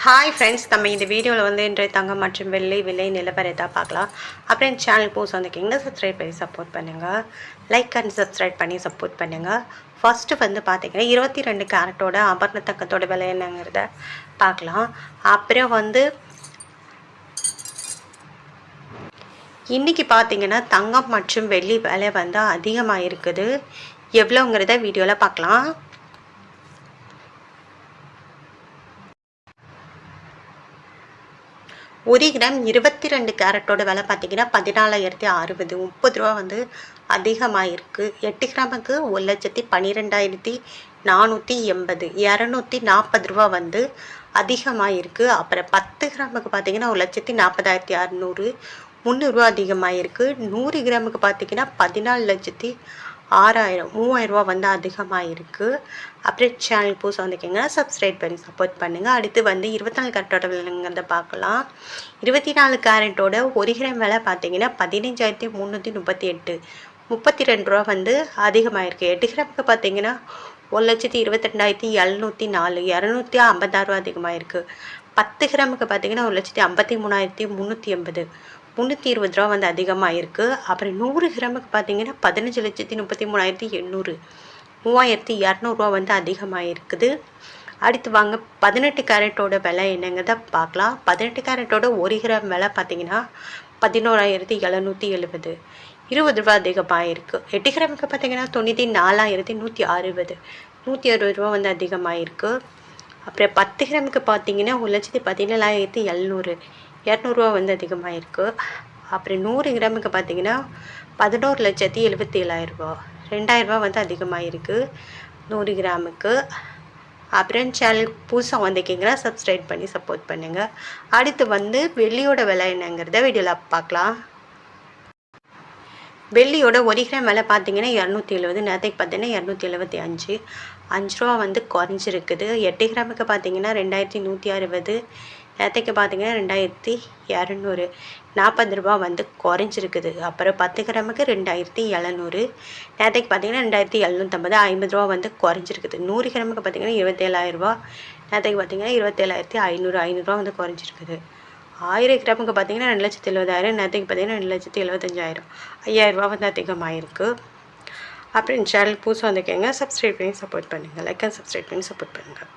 Hi friends, நம்ம இந்த வீடியோவில் வந்து இன்றைய தங்கம் மற்றும் வெள்ளி விலை நிலவரை தான் பார்க்கலாம். அப்புறம் இந்த சேனல் போஸ் வந்திருக்கீங்கன்னா சப்ஸ்கிரைப் பண்ணி சப்போர்ட் பண்ணுங்கள். லைக் அண்ட் சப்ஸ்கிரைப் பண்ணி சப்போர்ட் பண்ணுங்கள். ஃபஸ்ட்டு வந்து பார்த்திங்கன்னா 22 கேரட்டோட ஆபரண தங்கத்தோட விலை என்னங்கிறத பார்க்கலாம். அப்புறம் வந்து இன்றைக்கி பார்த்திங்கன்னா தங்கம் மற்றும் வெள்ளி விலை வந்து அதிகமாக இருக்குது. எவ்வளோங்கிறத வீடியோவில் பார்க்கலாம். ஒரு கிராம் 22 கேரட்டோட விலை பார்த்தீங்கன்னா 14,060, 30 ரூபா வந்து அதிகமாக இருக்குது. 8 கிராமுக்கு 1,12,480, 240 ரூபா வந்து அதிகமாக இருக்குது. அப்புறம் 10 கிராமுக்கு பார்த்தீங்கன்னா 1,40,600, 300 அதிகமாக இருக்குது. 100 கிராமுக்கு பார்த்தீங்கன்னா 14,06,000, 3,000 ரூபா வந்து அதிகமாக இருக்குது. அப்புறம் சேனல் புதுசாக வந்திருக்கீங்கன்னா சப்ஸ்கிரைப் பண்ணி சப்போர்ட் பண்ணுங்கள். அடுத்து வந்து 24 கேரட்டோட விலைங்கிறத பார்க்கலாம். 24 கேரட்டோட 1 கிராம் விலை பார்த்தீங்கன்னா 15,338, 32 ரூபா வந்து அதிகமாக இருக்குது. 8 கிராமுக்கு பார்த்தீங்கன்னா 1,22,704, 256 ரூபா அதிகமாக இருக்குது. 10 கிராமுக்கு பார்த்தீங்கன்னா 1,53,380, 320 ரூபா வந்து அதிகமாக இருக்குது. அப்புறம் 100 கிராமுக்கு பார்த்தீங்கன்னா 15,33,800, 3,200 ரூபா வந்து அதிகமாக இருக்குது. அடுத்து வாங்க 18 கேரட்டோட விலை என்னங்கிறத பார்க்கலாம். 18 கேரட்டோட 1 கிராம் விலை பார்த்தீங்கன்னா 11,770, 20 ரூபா அதிகமாக இருக்குது. 8 கிராமுக்கு பார்த்தீங்கன்னா 94,160, 160 ரூபா வந்து அதிகமாக இருக்குது. அப்புறம் 10 கிராமுக்கு பார்த்தீங்கன்னா 1,17,700, 200 ரூபா வந்து அதிகமாக இருக்குது. அப்புறம் 100 கிராமுக்கு பார்த்தீங்கன்னா 11,77,000 ரூபா, 2,000 ரூபா வந்து அதிகமாக இருக்குது 100 கிராமுக்கு. அப்புறம் சேனல் புதுசாக வந்திருக்கீங்கன்னா சப்ஸ்கிரைப் பண்ணி சப்போர்ட் பண்ணுங்கள். அடுத்து வந்து வெள்ளியோட விலை என்னங்கிறத வீடியோவில் பார்க்கலாம். வெள்ளியோட 1 கிராம் விலை பார்த்தீங்கன்னா 270, நேற்றுக்கு பார்த்தீங்கன்னா 275, 5 ரூபா வந்து குறைஞ்சிருக்குது. 8 கிராமுக்கு பார்த்தீங்கன்னா 2,160, நேற்றுக்கு பார்த்தீங்கன்னா 2,200, 40 ரூபா வந்து குறைஞ்சிருக்குது. அப்புறம் 10 கிராமுக்கு 2,700, நேற்றுக்கு பார்த்தீங்கன்னா 2,750, 50 ரூபா வந்து குறைஞ்சிருக்குது. 100 கிராமுக்கு பார்த்தீங்கன்னா 27,000 ரூபா, நேற்றுக்கு பார்த்தீங்கன்னா 27,500, 500 ரூபா வந்து குறைஞ்சிருக்குது. 1000 கிராமுக்கு பார்த்தீங்கன்னா 2,70,000, நேற்றுக்கு பார்த்தீங்கன்னா 2,75,000, 5,000 ரூபா வந்து அதிகமாக இருக்குது. அப்புறம் சேனல் புதுசாக வந்திருக்கீங்க சப்ஸ்கிரைப் பண்ணி சப்போர்ட் பண்ணுங்கள். லைக் அண்ட் சப்ஸ்கிரைப் பண்ணி சப்போர்ட் பண்ணுங்கள்.